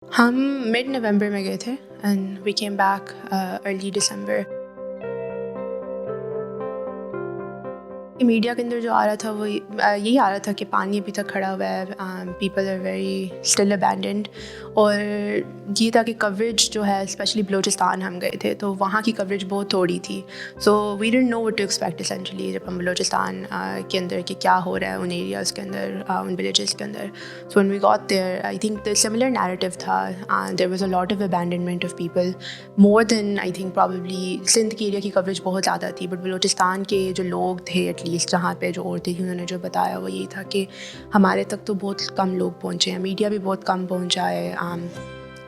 हम मिड नवंबर में गए थे and we came back early December. Media के अंदर जो आ रहा था वो यही आ रहा था कि पानी अभी तक खड़ा हुआ है, people are very still abandoned. और ये था कि कवरेज जो है, स्पेशली बलूचिस्तान हम गए थे तो वहाँ की कवरेज बहुत थोड़ी थी। So we didn't know what to expect essentially जब हम बलूचिस्तान के अंदर कि क्या हो रहा है उन एरियाज़ के अंदर, उन विलेजेस के अंदर। So when we got there I think the similar narrative था, there was a lot of abandonment of people, more than I think probably Sindh के एरिया की कवरेज बहुत ज़्यादा थी, बट बलूचिस्तान के जो लोग थे एटलीस्ट जहाँ पे जो औरतें थी उन्होंने जो बताया वो यही था कि हमारे तक तो बहुत कम लोग पहुँचे हैं, मीडिया भी बहुत कम पहुँचा है,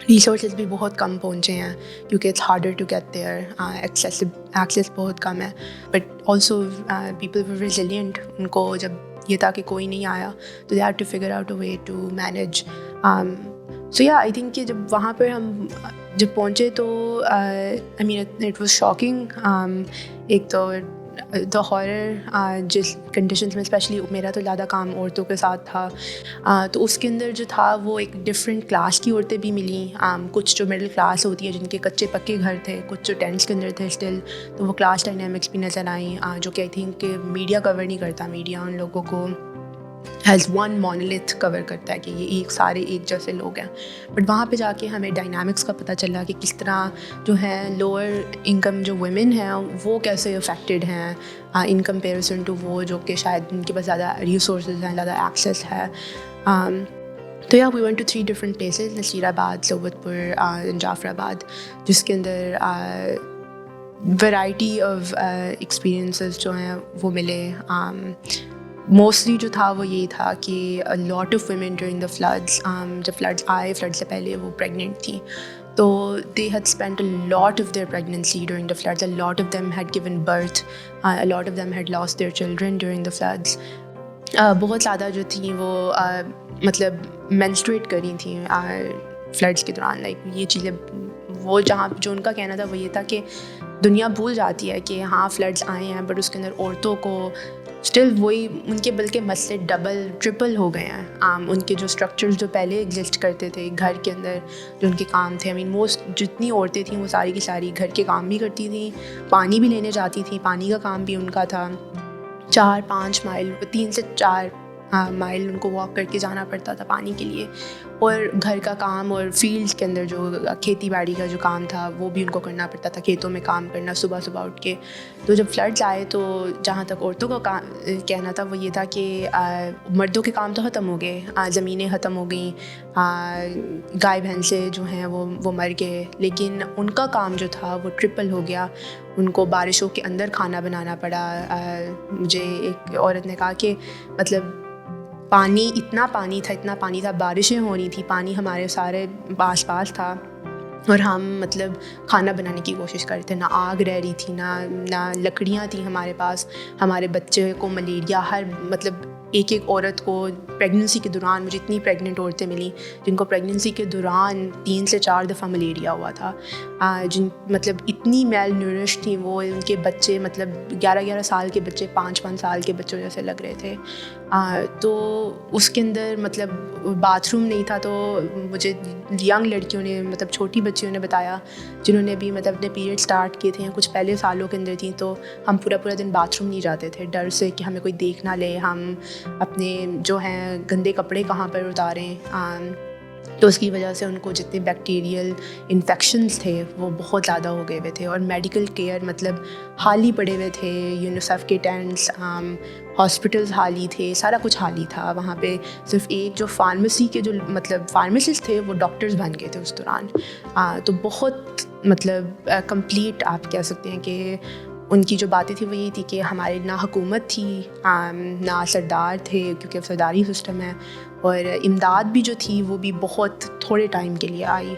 रिसोर्सेज भी बहुत कम पहुँचे हैं क्योंकि it's harder to get there, access बहुत कम है। But also people were resilient, उनको जब ये था कि कोई नहीं आया तो they had to figure out a way to manage. So yeah I think कि जब वहाँ पर हम जब पहुँचे तो I mean it was shocking. एक तो द हॉरर जिस कंडीशंस में, स्पेशली मेरा तो ज़्यादा काम औरतों के साथ था, तो उसके अंदर जो था वो एक डिफरेंट क्लास की औरतें भी मिली, कुछ जो मिडिल क्लास होती है जिनके कच्चे पक्के घर थे, कुछ जो टेंट्स के अंदर थे स्टिल, तो वो क्लास डायनामिक्स भी नज़र आई, जो कि आई थिंक मीडिया कवर नहीं करता। मीडिया उन लोगों को हैज़ वन मोनोलिथ कवर करता है कि ये सारे एक जैसे लोग हैं, बट वहाँ पे जाके हमें डायनामिक्स का पता चला कि किस तरह जो है लोअर इनकम जो वुमेन हैं वो कैसे अफेक्टेड हैं इन कंपेरिजन टू वो जो कि शायद उनके पास ज़्यादा रिसोर्सेज हैं, ज़्यादा एक्सेस है। तो या we went to 3 different places, Nasirabad, Sohbatpur and Jafarabad, जिसके अंदर वैरायटी ऑफ एक्सपीरियंसेस जो हैं वो मिले। मोस्टली जो था वो यही था कि अ lot of women during the floods, जब फ्लड्स आए, फ्लड से पहले वो प्रेग्नेंट थी, तो they had spent a lot of their pregnancy during the floods. A lot of them had given birth. A lot of them had lost their children during the floods. बहुत ज़्यादा जो थी वो मतलब menstruate कर रही थी फ्लड्स के दौरान। लाइक ये चीज़ें वो जहाँ जो उनका कहना था वो ये था कि दुनिया भूल जाती है कि हाँ फ्लड्स आए हैं, बट उसके अंदर औरतों को स्टिल वही उनके बल्कि मसले डबल ट्रिपल हो गए हैं। उनके जो स्ट्रक्चर्स जो पहले एग्जिस्ट करते थे घर के अंदर, जो उनके काम थे, आई मीन मोस्ट जितनी औरतें थीं वो सारी की सारी घर के काम भी करती थीं, पानी भी लेने जाती थी, पानी का काम भी उनका था। 4-5 माइल, 3 से 4 माइल उनको वॉक करके जाना पड़ता था पानी के लिए, और घर का काम और फील्ड्स के अंदर जो खेती बाड़ी का जो काम था वो भी उनको करना पड़ता था, खेतों में काम करना सुबह सुबह उठ के। तो जब फ्लड्स आए तो जहाँ तक औरतों का कहना था वो ये था कि मर्दों के काम तो ख़त्म हो गए, ज़मीनें ख़त्म हो गई, गाय भैंसे जो हैं वो मर गए, लेकिन उनका काम जो था वो ट्रिपल हो गया। उनको बारिशों के अंदर खाना बनाना पड़ा। मुझे एक औरत ने कहा कि मतलब इतना पानी था, बारिशें हो रही थी, पानी हमारे सारे पास था, और हम मतलब खाना बनाने की कोशिश कर रहे थे, ना आग रह रही थी, ना लकड़ियाँ थी हमारे पास। हमारे बच्चे को मलेरिया, हर मतलब एक औरत को प्रेगनेंसी के दौरान, मुझे इतनी प्रेग्नेंट औरतें मिली जिनको प्रेगनेंसी के दौरान 3 से 4 दफ़ा मलेरिया हुआ था, जिन मतलब इतनी मेल न्यूरिश थी वो, उनके बच्चे मतलब 11-11 साल के बच्चे 5-5 साल के बच्चों जैसे लग रहे थे। तो उसके अंदर मतलब बाथरूम नहीं था, तो मुझे यंग लड़कियों ने, मतलब छोटी बच्चियों ने बताया जिन्होंने भी मतलब अपने पीरियड स्टार्ट किए थे या कुछ पहले सालों के अंदर थी, तो हम पूरा दिन बाथरूम नहीं जाते थे डर से कि हमें कोई देख ना ले, हम अपने जो हैं गंदे कपड़े कहाँ पर उतारें। तो उसकी वजह से उनको जितने बैक्टीरियल इन्फेक्शंस थे वो बहुत ज़्यादा हो गए हुए थे, और मेडिकल केयर मतलब हाल ही पड़े हुए थे, यूनिसेफ के टेंट्स, हॉस्पिटल्स हाल ही थे, सारा कुछ हाल ही था। वहाँ पे सिर्फ एक जो फार्मेसी के जो मतलब फार्मासिस्ट थे वो डॉक्टर्स बन गए थे उस दौरान। तो बहुत मतलब कंप्लीट आप कह सकते हैं कि उनकी जो बातें थी वो यही थी कि हमारे ना हुकूमत थी, ना सरदार थे क्योंकि अब सरदारी सिस्टम है, और इमदाद भी जो थी वो भी बहुत थोड़े टाइम के लिए आई।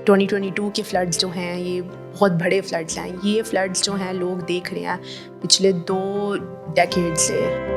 2022 के फ्लड्स जो हैं ये बहुत बड़े फ्लड्स हैं, ये फ्लड्स जो हैं लोग देख रहे हैं पिछले 2 डेकेड से।